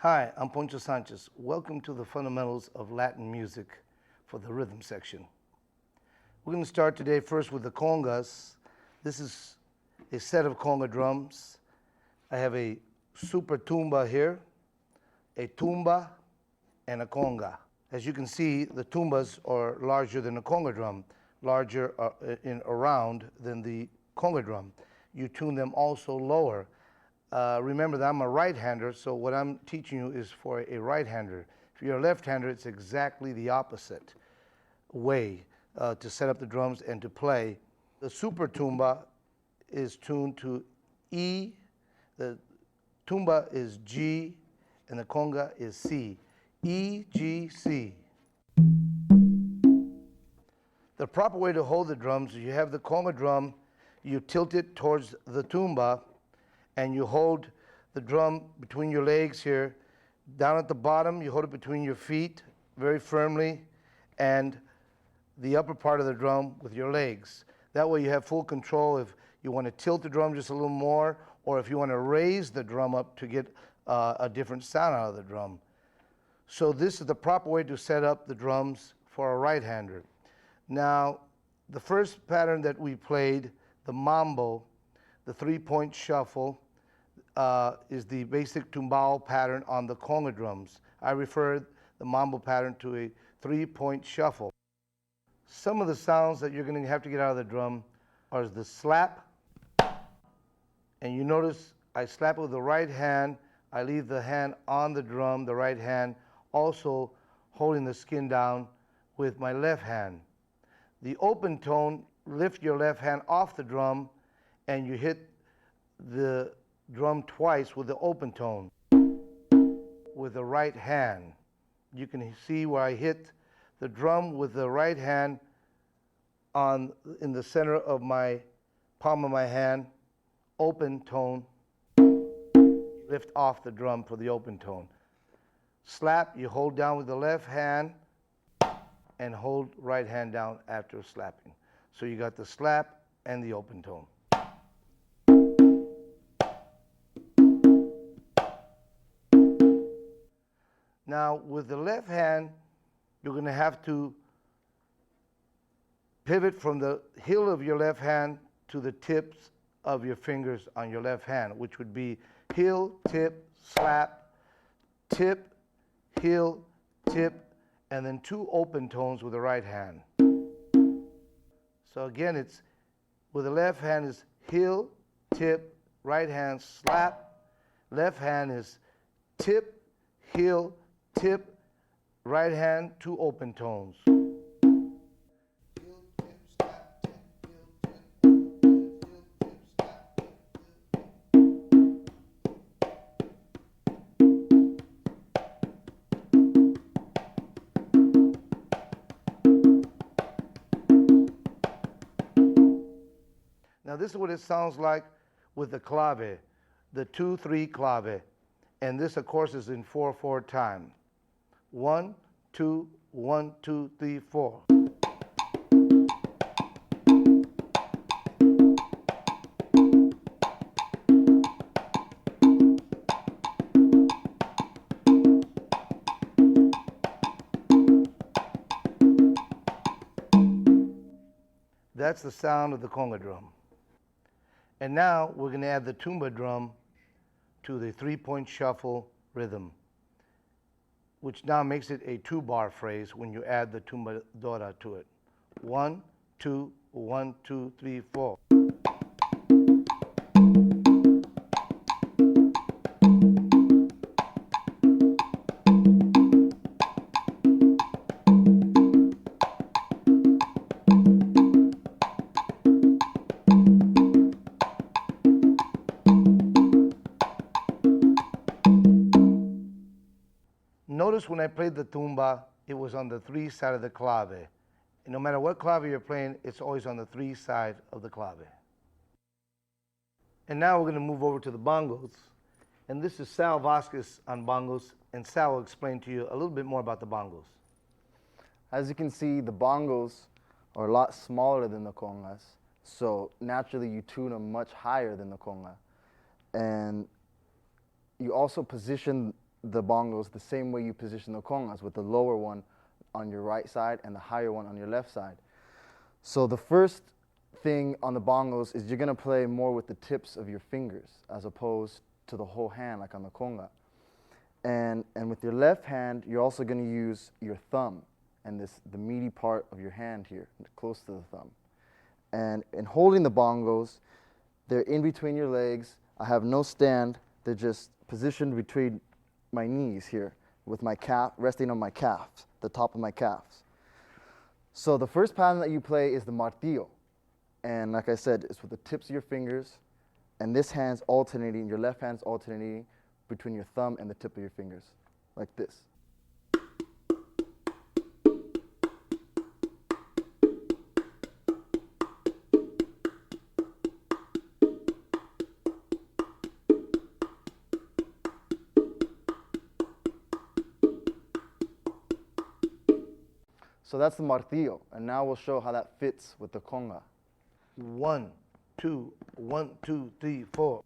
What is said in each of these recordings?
Hi, I'm Poncho Sanchez. Welcome to the fundamentals of Latin music for the rhythm section. We're going to start today first with the congas. This is a set of conga drums. I have a super tumba here, a tumba, and a conga. As you can see, the tumbas are larger than the conga drum, larger in around than the conga drum. You tune them also lower. Remember that I'm a right-hander, so what I'm teaching you is for a right-hander. If you're a left-hander, it's exactly the opposite way to set up the drums and to play. The super tumba is tuned to E, the tumba is G, and the conga is C. E, G, C. The proper way to hold the drums is you have the conga drum, you tilt it towards the tumba, and you hold the drum between your legs here. Down at the bottom, you hold it between your feet very firmly, and the upper part of the drum with your legs. That way you have full control if you want to tilt the drum just a little more, or if you want to raise the drum up to get a different sound out of the drum. So this is the proper way to set up the drums for a right-hander. Now, the first pattern that we played, the mambo, the three-point shuffle, is the basic tumbao pattern on the conga drums. I refer the mambo pattern to a three-point shuffle. Some of the sounds that you're going to have to get out of the drum are the slap, and you notice I slap it with the right hand, I leave the hand on the drum, the right hand, also holding the skin down with my left hand. The open tone, lift your left hand off the drum and you hit the drum twice with the open tone with the right hand. You can see where I hit the drum with the right hand in the center of my palm of my hand, open tone, lift off the drum for the open tone. Slap, you hold down with the left hand and hold right hand down after slapping. So you got the slap and the open tone. Now with the left hand, you're going to have to pivot from the heel of your left hand to the tips of your fingers on your left hand, which would be heel, tip, slap, tip, heel, tip, and then two open tones with the right hand. So again, it's with the left hand is heel, tip, right hand, slap. Left hand is tip, heel, tip, right hand, two open tones. Now this is what it sounds like with the clave, the 2-3 clave. And this, of course, is in 4/4 time. 1, 2, 1, 2, 3, 4. That's the sound of the conga drum. And now we're going to add the tumba drum to the three-point shuffle rhythm, which now makes it a 2-bar phrase when you add the tumba dora to it. 1, 2, 1, 2, 3, 4. Notice when I played the tumba, it was on the 3 side of the clave. And no matter what clave you're playing, it's always on the 3 side of the clave. And now we're going to move over to the bongos. And this is Sal Vasquez on bongos, and Sal will explain to you a little bit more about the bongos. As you can see, the bongos are a lot smaller than the congas, so naturally you tune them much higher than the conga. And you also position the bongos the same way you position the congas, with the lower one on your right side and the higher one on your left side. So the first thing on the bongos is you're going to play more with the tips of your fingers as opposed to the whole hand like on the conga. And with your left hand, you're also going to use your thumb and the meaty part of your hand here, close to the thumb. And in holding the bongos, they're in between your legs. I have no stand. They're just positioned between my knees here with my calf resting on my calves, the top of my calves. So the first pattern that you play is the martillo. And like I said, it's with the tips of your fingers, and this hand's alternating, your left hand's alternating between your thumb and the tip of your fingers, like this. So that's the martillo, and now we'll show how that fits with the conga. 1, 2, 1, 2, 3, 4.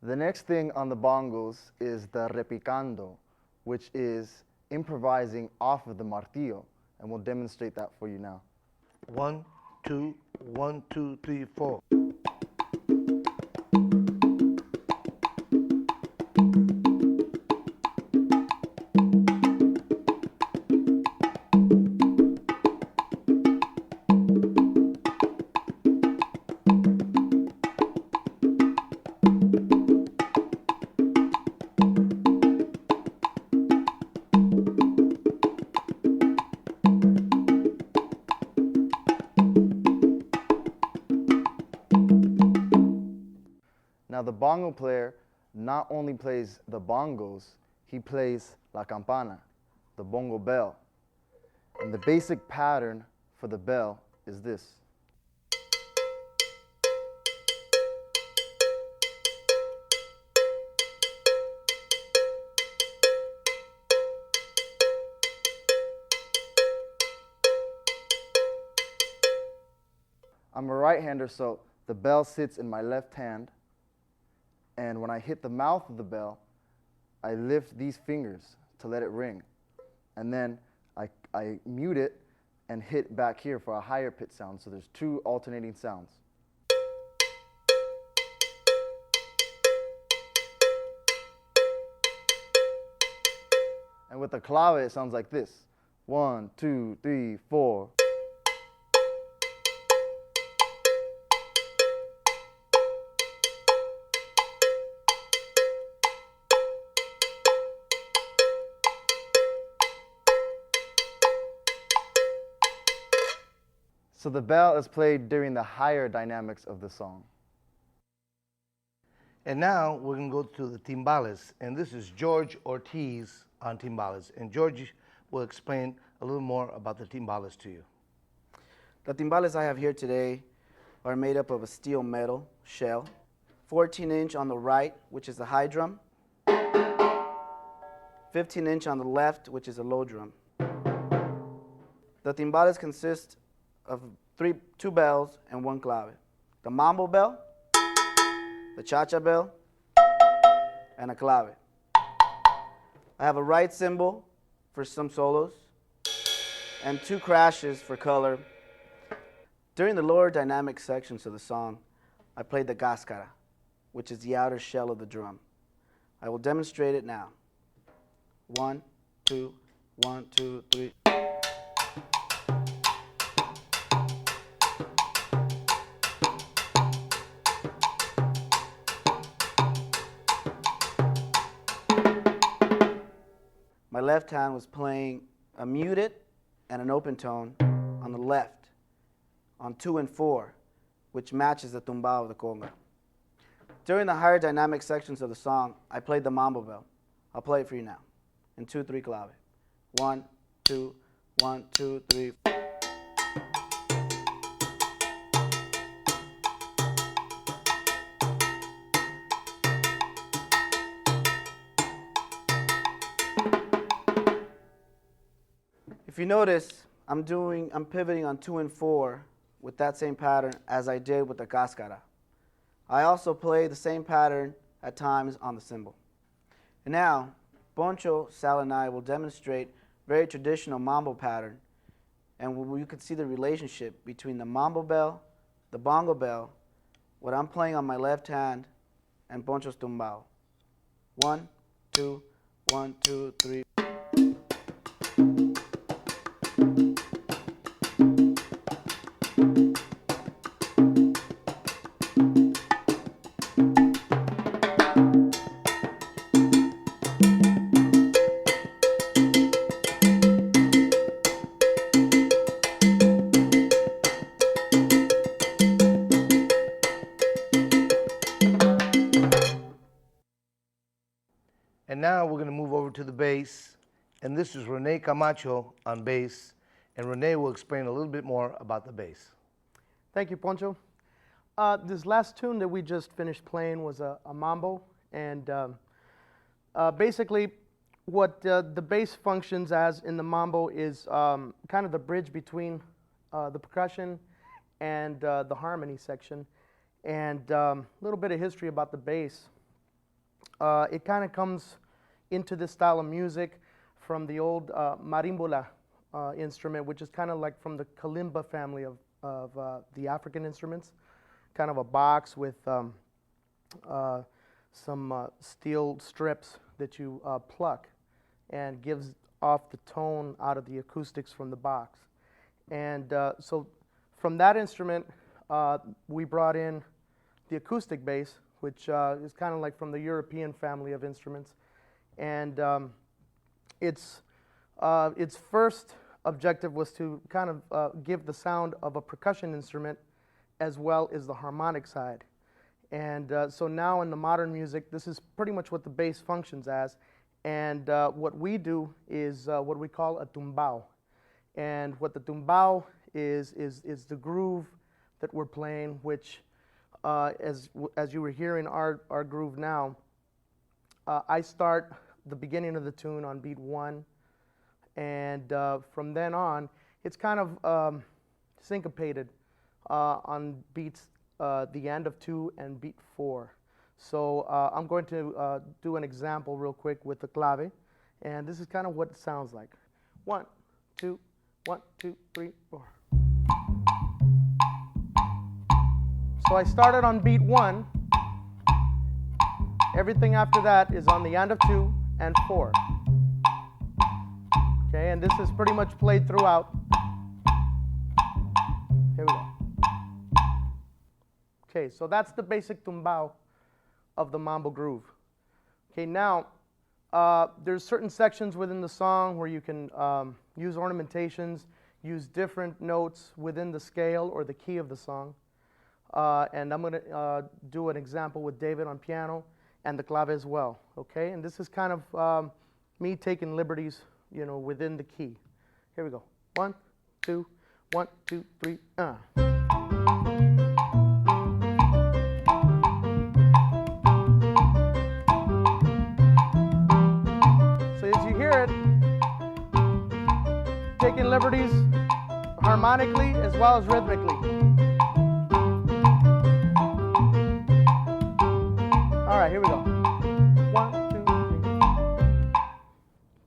The next thing on the bongos is the repicando, which is improvising off of the martillo, and we'll demonstrate that for you now. 1, 2, 1, 2, 3, 4. Now the bongo player not only plays the bongos, he plays la campana, the bongo bell. And the basic pattern for the bell is this. I'm a right-hander, so the bell sits in my left hand. And when I hit the mouth of the bell, I lift these fingers to let it ring. And then I mute it and hit back here for a higher pitch sound. So there's two alternating sounds. And with the clave, it sounds like this. 1, 2, 3, 4. So the bell is played during the higher dynamics of the song. And now we're going to go to the timbales, and this is George Ortiz on timbales. And George will explain a little more about the timbales to you. The timbales I have here today are made up of a steel metal shell, 14-inch on the right, which is the high drum, 15-inch on the left, which is a low drum. The timbales consist of two bells and one clave. The mambo bell, the cha-cha bell, and a clave. I have a right cymbal for some solos and two crashes for color. During the lower dynamic sections of the song, I played the cáscara, which is the outer shell of the drum. I will demonstrate it now. 1, 2, 1, 2, 3. My left hand was playing a muted and an open tone on the left, on 2 and 4, which matches the tumbao of the conga. During the higher dynamic sections of the song, I played the mambo bell. I'll play it for you now, in 2, 3 clave. 1, 2, 1, 2, 3. you notice, I'm pivoting on 2 and 4 with that same pattern as I did with the cáscara. I also play the same pattern at times on the cymbal. And now, Poncho, Sal, and I will demonstrate very traditional mambo pattern, and you can see the relationship between the mambo bell, the bongo bell, what I'm playing on my left hand, and Poncho's tumbao. 1, 2, 1, 2, 3. And now we're going to move over to the bass, and this is Renè Camacho on bass, and Renè will explain a little bit more about the bass. Thank you, Poncho. This last tune that we just finished playing was a mambo, and basically what the bass functions as in the mambo is kind of the bridge between the percussion and the harmony section. And a little bit of history about the bass. It kind of comes into this style of music from the old marimbola instrument, which is kind of like from the kalimba family of the African instruments. Kind of a box with some steel strips that you pluck and gives off the tone out of the acoustics from the box. And so from that instrument, we brought in the acoustic bass, which is kind of like from the European family of instruments. And its first objective was to kind of give the sound of a percussion instrument as well as the harmonic side. And so now in the modern music, this is pretty much what the bass functions as. And what we do is what we call a tumbao. And what the tumbao is the groove that we're playing, which as you were hearing our groove now, I start the beginning of the tune on beat 1, and from then on, it's kind of syncopated on beats the end of 2 and beat 4. So I'm going to do an example real quick with the clave, and this is kind of what it sounds like. 1, 2, 1, 2, 3, 4. So I started on beat 1. Everything after that is on the end of 2 and 4. Okay, and this is pretty much played throughout. Here we go. Okay, so that's the basic tumbao of the mambo groove. Okay, now there's certain sections within the song where you can use ornamentations, use different notes within the scale or the key of the song. And I'm going to do an example with David on piano and the clave as well, okay? And this is kind of me taking liberties, you know, within the key. Here we go. 1, 2, 1, 2, 3. So as you hear it, taking liberties harmonically as well as rhythmically. All right, here we go. 1, 2, 3.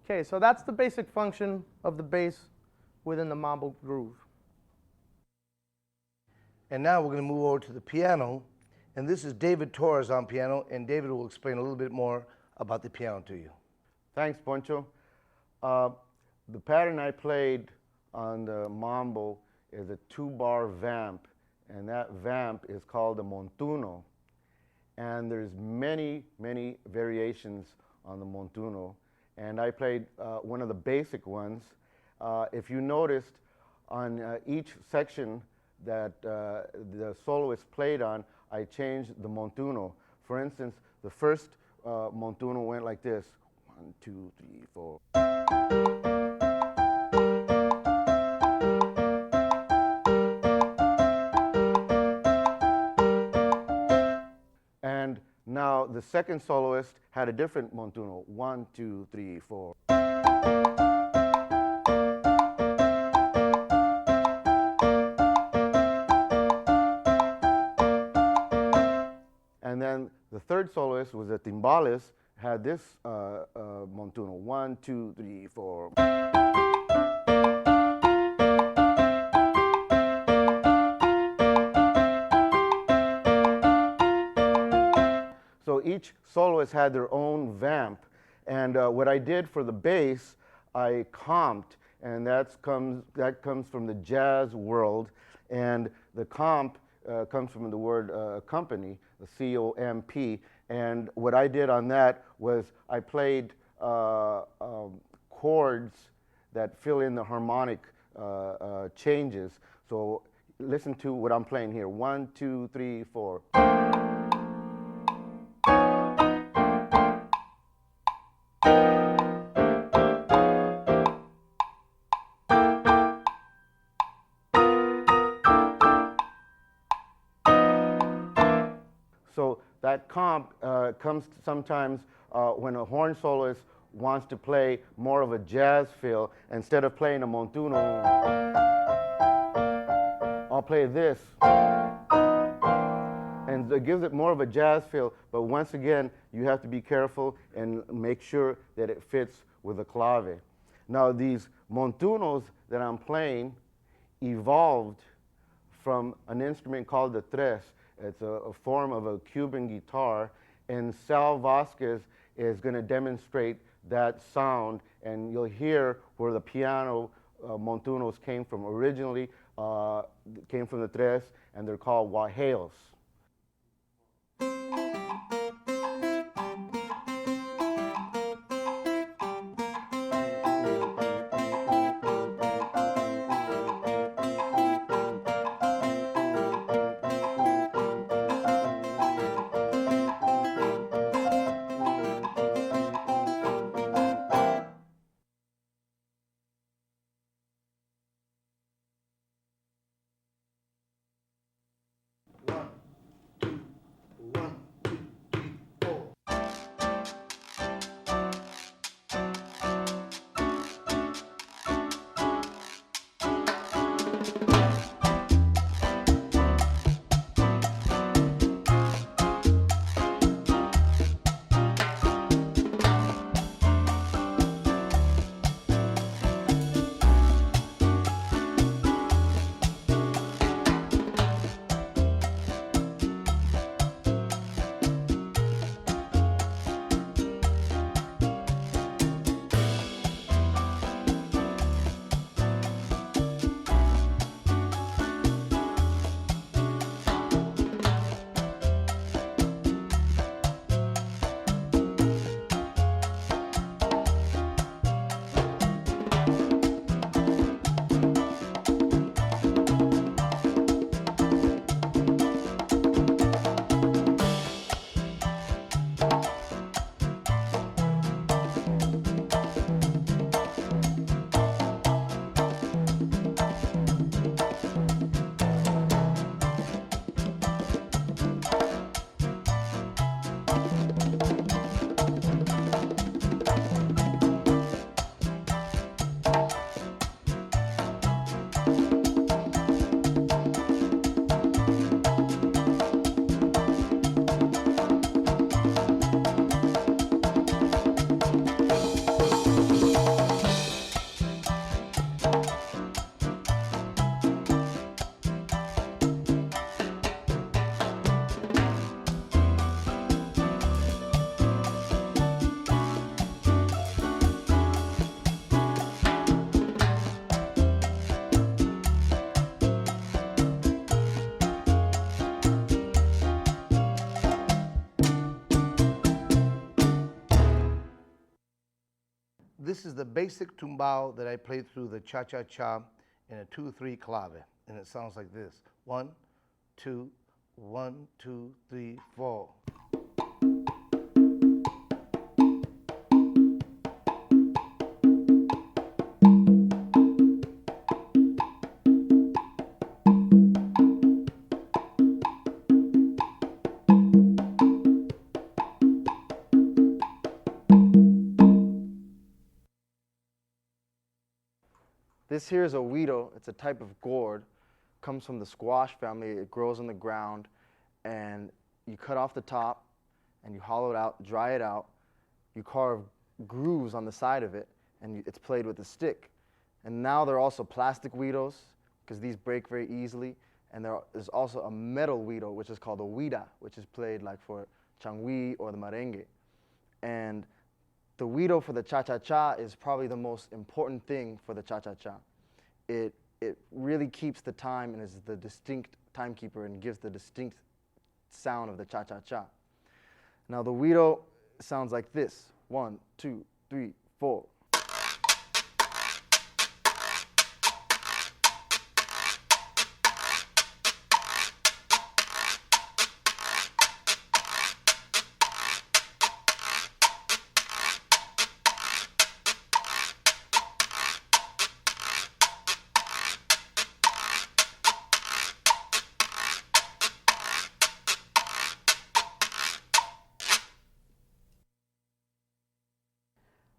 Okay, so that's the basic function of the bass within the mambo groove. And now we're going to move over to the piano, and this is David Torres on piano, and David will explain a little bit more about the piano to you. Thanks, Poncho. The pattern I played on the mambo is a 2-bar vamp, and that vamp is called a montuno. And there's many, many variations on the montuno. And I played one of the basic ones. If you noticed, on each section that the soloist played on, I changed the montuno. For instance, the first montuno went like this. 1, 2, 3, 4. And now the second soloist had a different montuno. 1, 2, 3, 4. The third soloist was the timbales, had this montuno. 1, 2, 3, 4. So each soloist had their own vamp. And what I did for the bass, I comped, and that comes from the jazz world. And the comp comes from the word company, the C-O-M-P. And what I did on that was I played chords that fill in the harmonic changes. So listen to what I'm playing here. 1, 2, 3, 4. So that comp comes sometimes when a horn soloist wants to play more of a jazz feel. Instead of playing a montuno, I'll play this. And it gives it more of a jazz feel, but once again, you have to be careful and make sure that it fits with the clave. Now, these montunos that I'm playing evolved from an instrument called the tres. It's a form of a Cuban guitar, and Sal Vasquez is going to demonstrate that sound, and you'll hear where the piano montunos came from. Originally, came from the tres, and they're called guajeos. This is the basic tumbao that I play through the cha-cha-cha in a 2-3 clave, and it sounds like this. 1, 2, 1, 2, 3, 4. This here is a huiro. It's a type of gourd. Comes from the squash family. It grows on the ground, and you cut off the top, and you hollow it out, dry it out, you carve grooves on the side of it, and it's played with a stick. And now there are also plastic huidos, because these break very easily, and there's also a metal huido, which is called a huida, which is played like for changui or the merengue. And the huido for the cha-cha-cha is probably the most important thing for the cha-cha-cha. It really keeps the time and is the distinct timekeeper and gives the distinct sound of the cha-cha-cha. Now the huido sounds like this. 1, 2, 3, 4.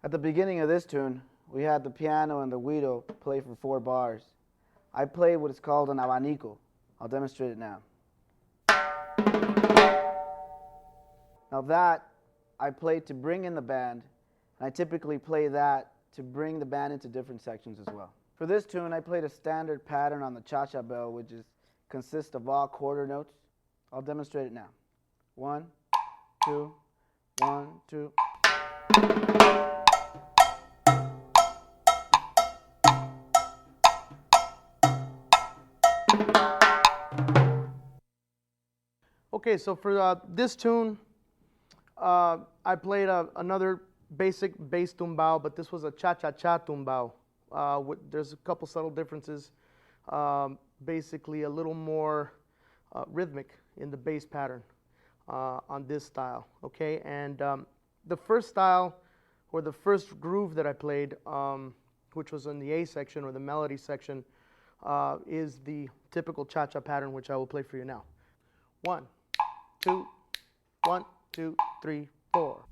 At the beginning of this tune, we had the piano and the huido play for 4 bars. I played what is called an abanico. I'll demonstrate it now. Now that, I played to bring in the band, and I typically play that to bring the band into different sections as well. For this tune, I played a standard pattern on the cha-cha bell, which consists of all quarter notes. I'll demonstrate it now. 1, 2, 1, 2. Okay, so for this tune, I played another basic bass tumbao, but this was a cha-cha-cha tumbao. There's a couple subtle differences. Basically, a little more rhythmic in the bass pattern on this style. Okay, and the first style, or the first groove that I played, which was in the A section or the melody section, is the typical cha-cha pattern, which I will play for you now. 1, 2, 1, 2, 3, 4.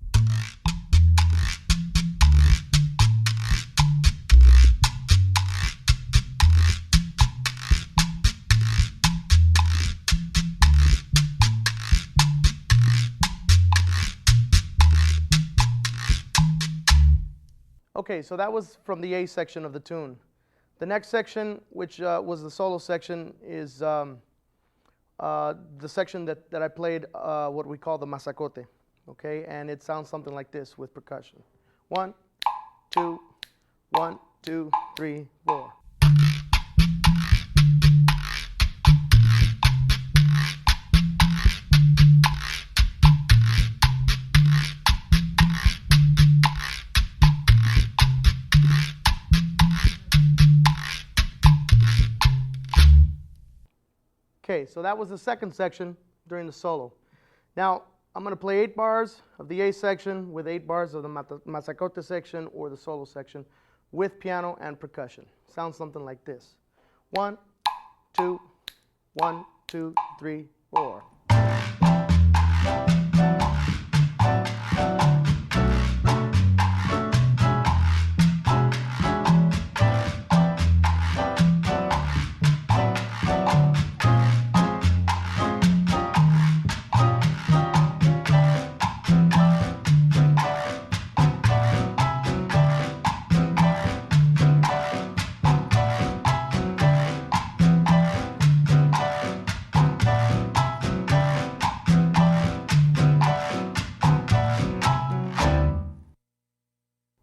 Okay, so that was from the A section of the tune. The next section, which was the solo section, is the section that I played, what we call the masacote, okay? And it sounds something like this with percussion. 1, 2, 1, 2, 3, 4. Okay, so that was the second section during the solo. Now, I'm going to play 8 bars of the A section with 8 bars of the masacote section or the solo section with piano and percussion. Sounds something like this. 1, 2, 1, 2, 3, 4.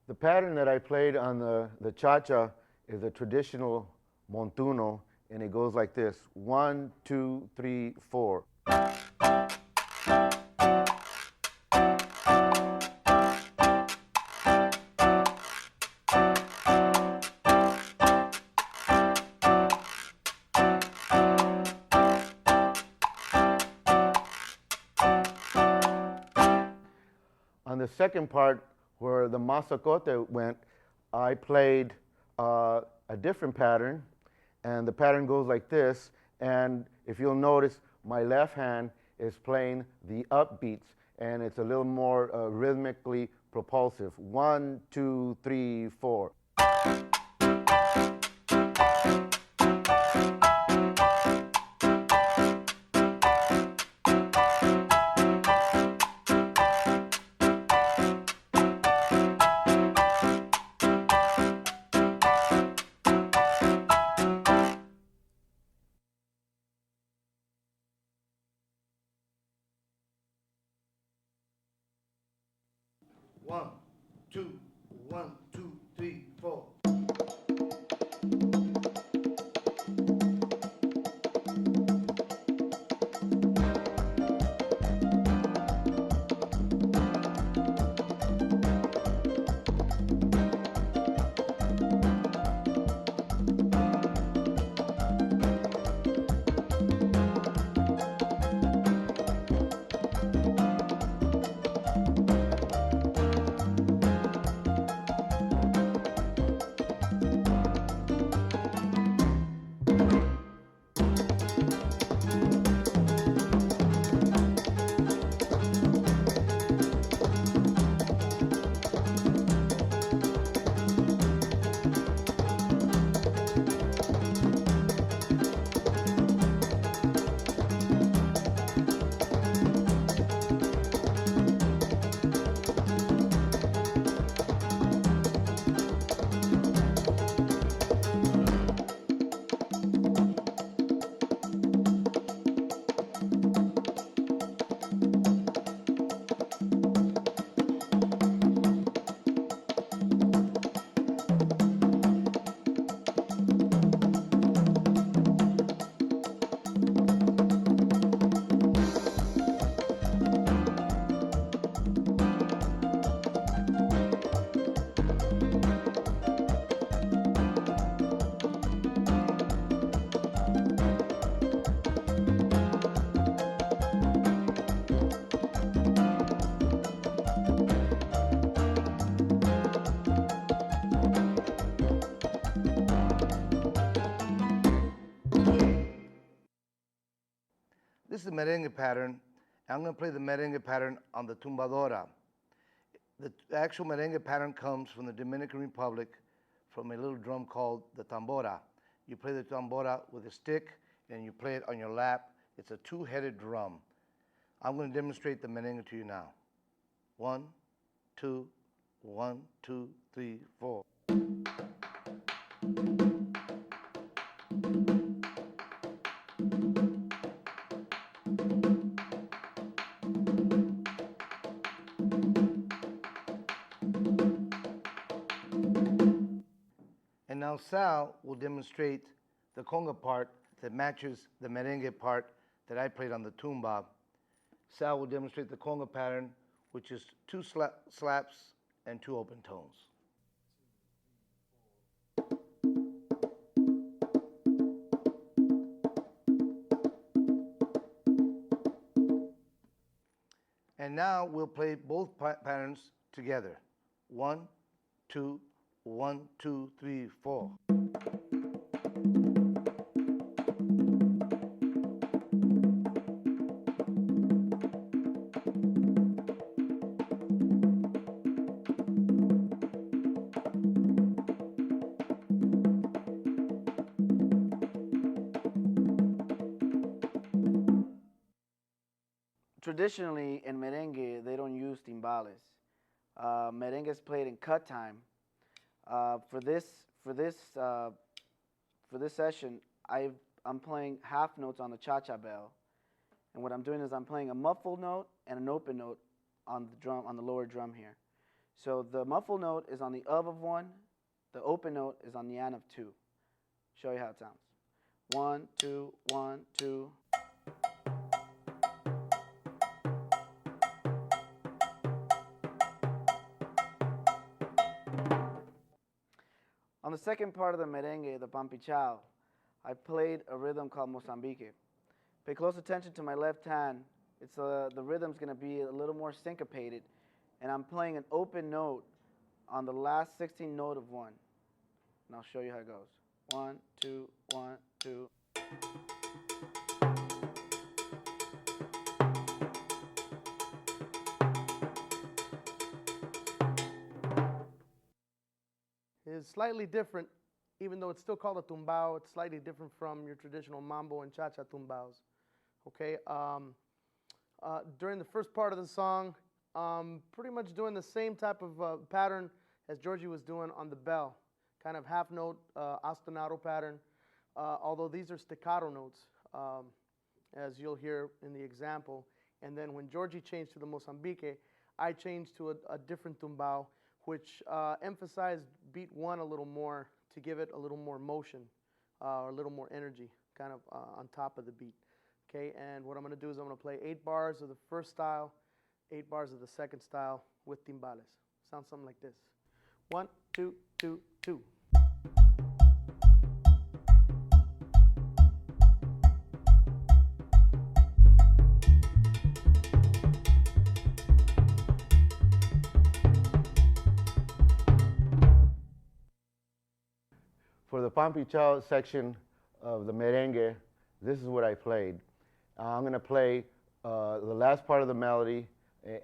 The pattern that I played on the cha-cha is a traditional montuno, and it goes like this: 1, 2, 3, 4. On the second part, where the masacote went, I played a different pattern, and the pattern goes like this. And if you'll notice, my left hand is playing the upbeats, and it's a little more rhythmically propulsive. 1, 2, 3, 4. 1, 2, 1, 2, 3, 4. This is the merengue pattern. I'm going to play the merengue pattern on the tumbadora. The actual merengue pattern comes from the Dominican Republic from a little drum called the tambora. You play the tambora with a stick and you play it on your lap. It's a two-headed drum. I'm going to demonstrate the merengue to you now. 1, 2, 1, 2, 3, 4. And now Sal will demonstrate the conga part that matches the merengue part that I played on the tumba. Sal will demonstrate the conga pattern, which is 2 slaps and 2 open tones. And now we'll play both patterns together. 1, 2, 1, 2, 3, 4. Traditionally, in merengue, they don't use timbales. Merengue is played in cut time. For this session, I'm playing half notes on the cha-cha bell, and what I'm doing is I'm playing a muffled note and an open note on the drum, on the lower drum here. So the muffled note is on the of 1, the open note is on the an of 2. Show you how it sounds. 1, 2, 1, 2. On the second part of the merengue, the pampichao, I played a rhythm called Mozambique. Pay close attention to my left hand. The rhythm's going to be a little more syncopated, and I'm playing an open note on the last 16th note of 1. And I'll show you how it goes. 1, 2, 1, 2. Is slightly different, even though it's still called a tumbao. It's slightly different from your traditional mambo and cha-cha tumbaos. Okay. During the first part of the song, pretty much doing the same type of pattern as Georgie was doing on the bell, kind of half note ostinato pattern. Although these are staccato notes, as you'll hear in the example. And then when Georgie changed to the Mozambique, I changed to a different tumbao, which emphasized beat 1 a little more to give it a little more motion or a little more energy kind of on top of the beat. Okay, and what I'm going to do is I'm going to play 8 bars of the first style, 8 bars of the second style with timbales. Sounds something like this. 1, 2, 2, 2. For the Pampi Chao section of the merengue, this is what I played. I'm going to play the last part of the melody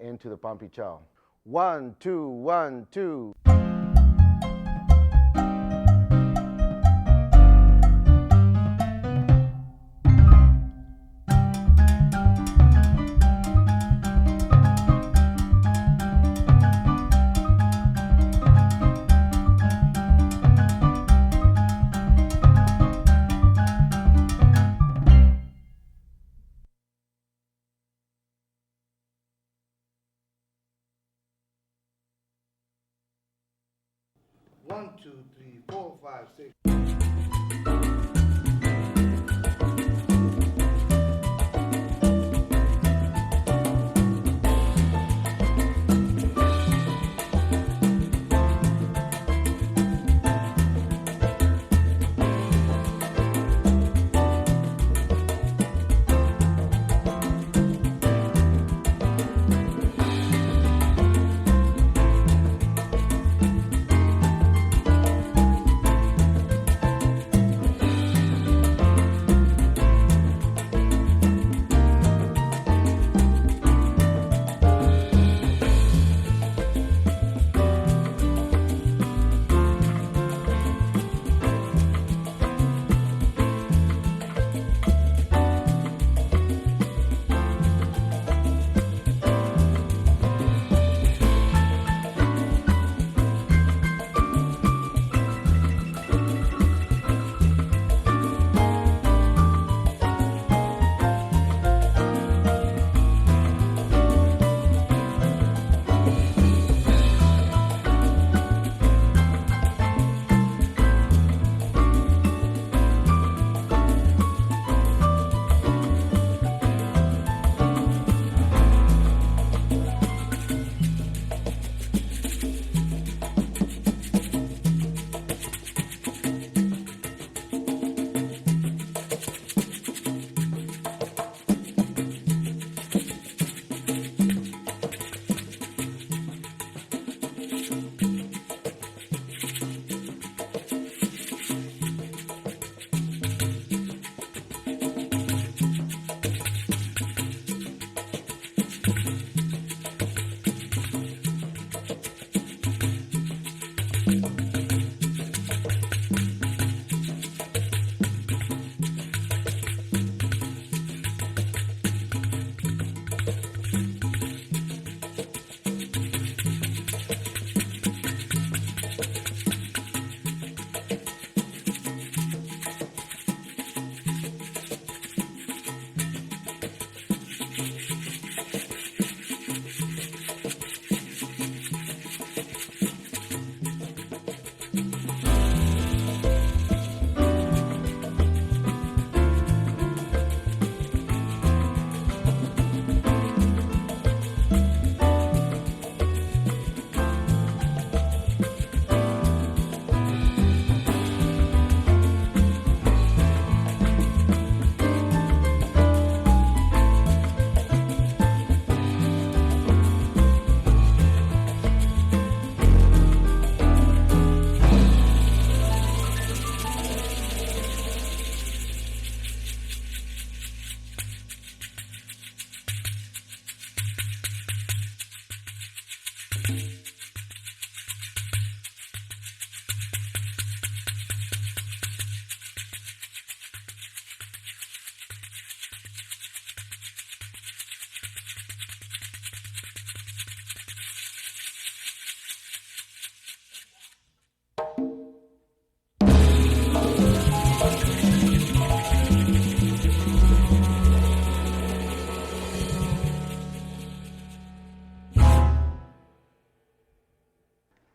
into the Pampi Chao. 1, 2, 1, 2. One, two, three, four, five, six.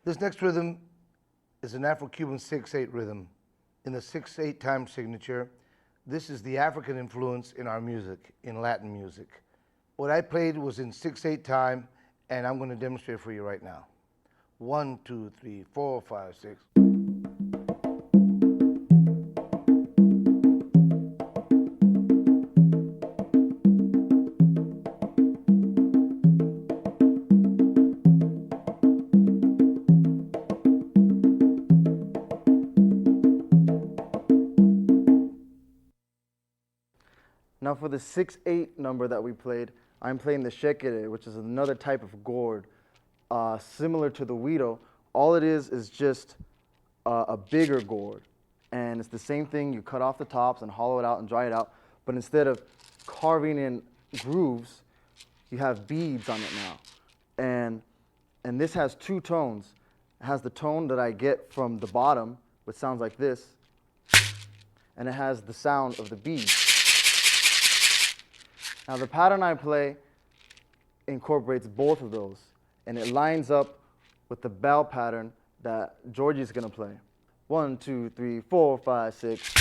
This next rhythm is an Afro-Cuban 6/8 rhythm in the 6/8 time signature. This is the African influence in our music, in Latin music. What I played was in 6/8 time, and I'm going to demonstrate for you right now. 1, 2, 3, 4, 5, 6. Now for the 6/8 number that we played, I'm playing the chekere, which is another type of gourd, similar to the huiro. All it is just a bigger gourd. And it's the same thing, you cut off the tops and hollow it out and dry it out, but instead of carving in grooves, you have beads on it now. And this has two tones. It has the tone that I get from the bottom, which sounds like this, and it has the sound of the beads. Now the pattern I play incorporates both of those, and it lines up with the bell pattern that Georgie's gonna play. 1, 2, 3, 4, 5, 6.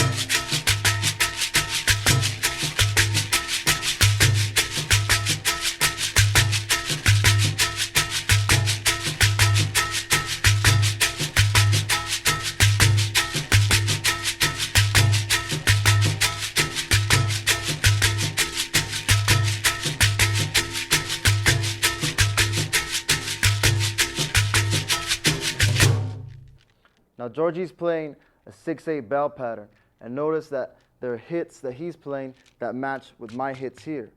Now Georgie's playing a 6/8 bell pattern, and notice that there are hits that he's playing that match with my hits here.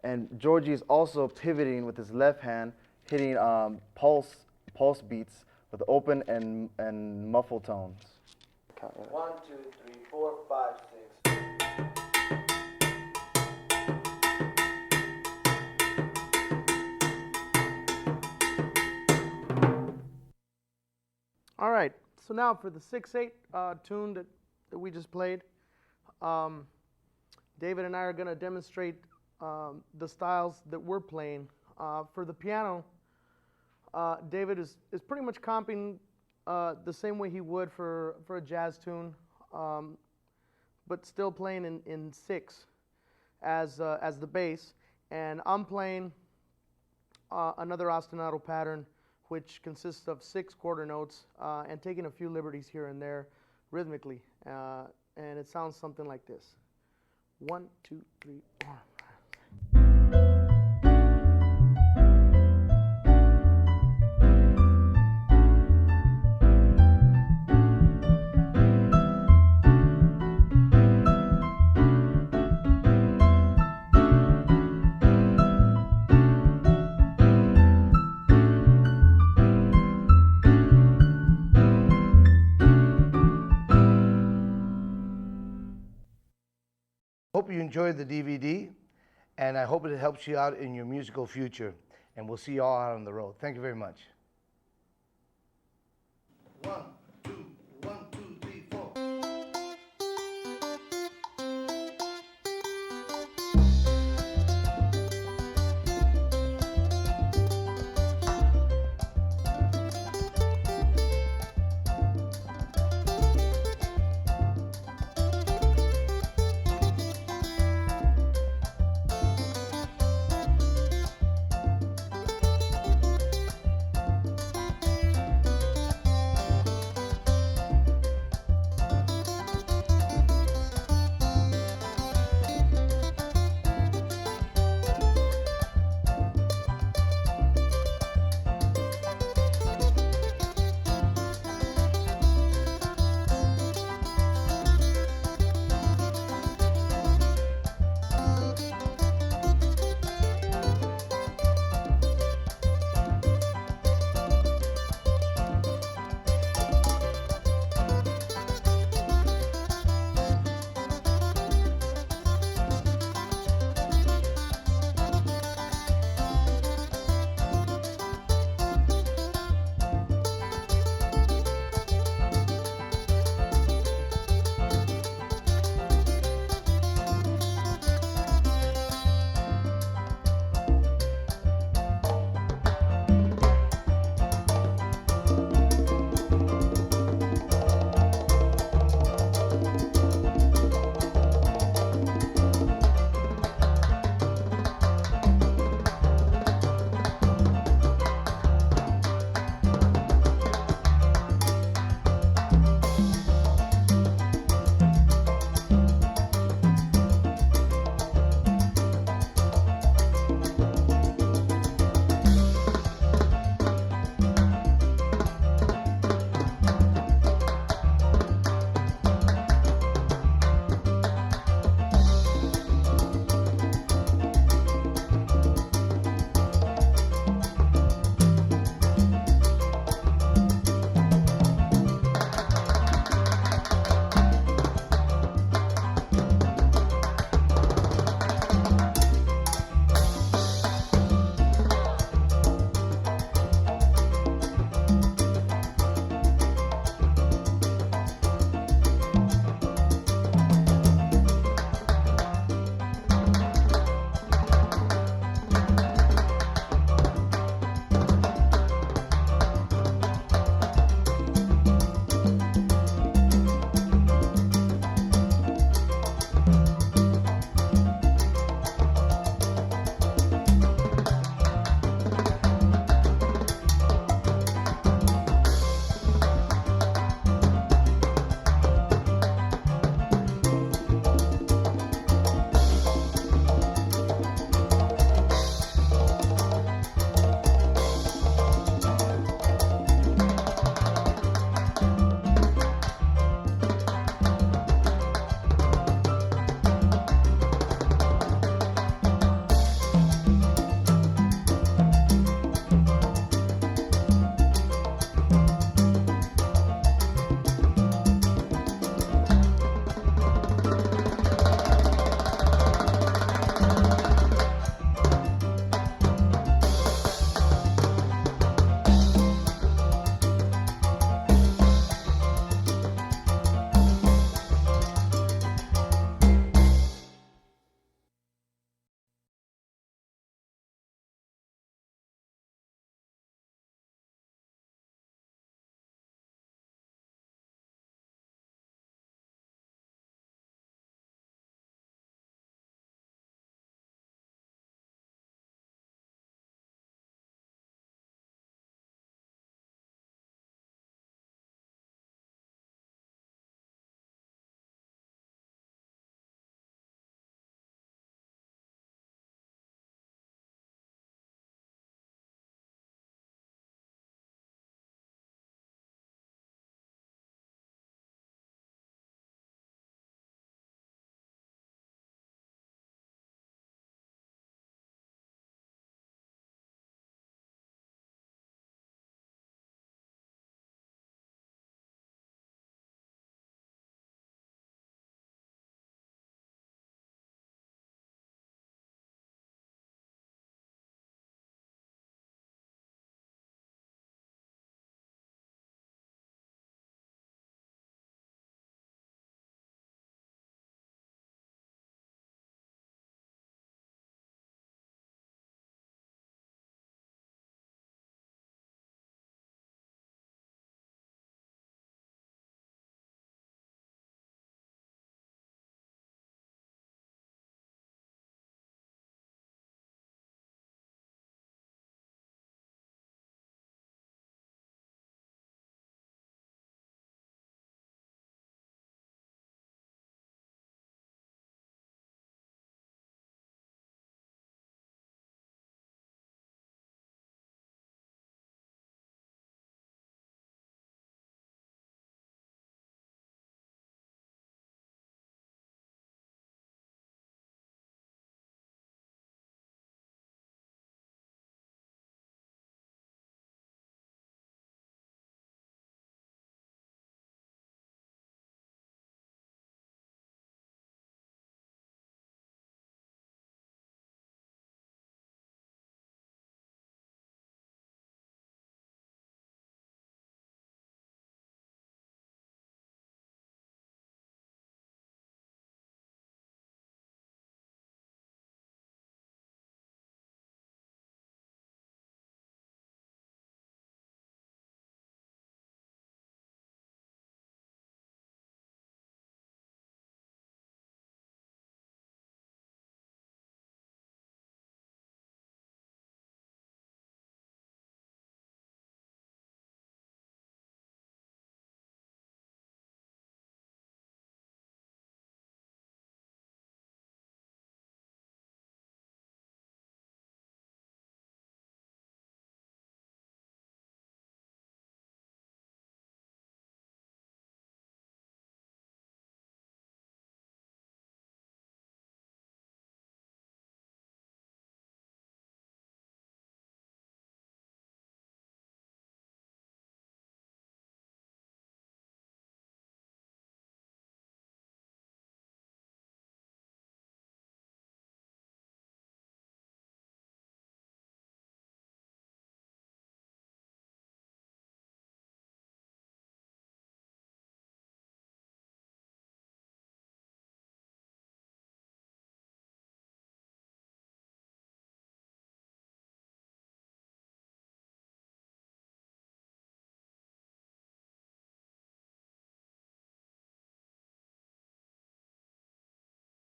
And Georgie's also pivoting with his left hand, hitting pulse beats with open and muffled tones. 1, 2, 3, 4, 5, 6. All right, so now for the 6/8 tune that we just played, David and I are going to demonstrate the styles that we're playing. For the piano, David is pretty much comping the same way he would for a jazz tune, but still playing in 6 as the bass. And I'm playing another ostinato pattern, which consists of 6 quarter notes and taking a few liberties here and there rhythmically. And it sounds something like this. 1, 2, 3, 4. Hope you enjoyed the DVD, and I hope it helps you out in your musical future. And we'll see you all out on the road. Thank you very much. 1.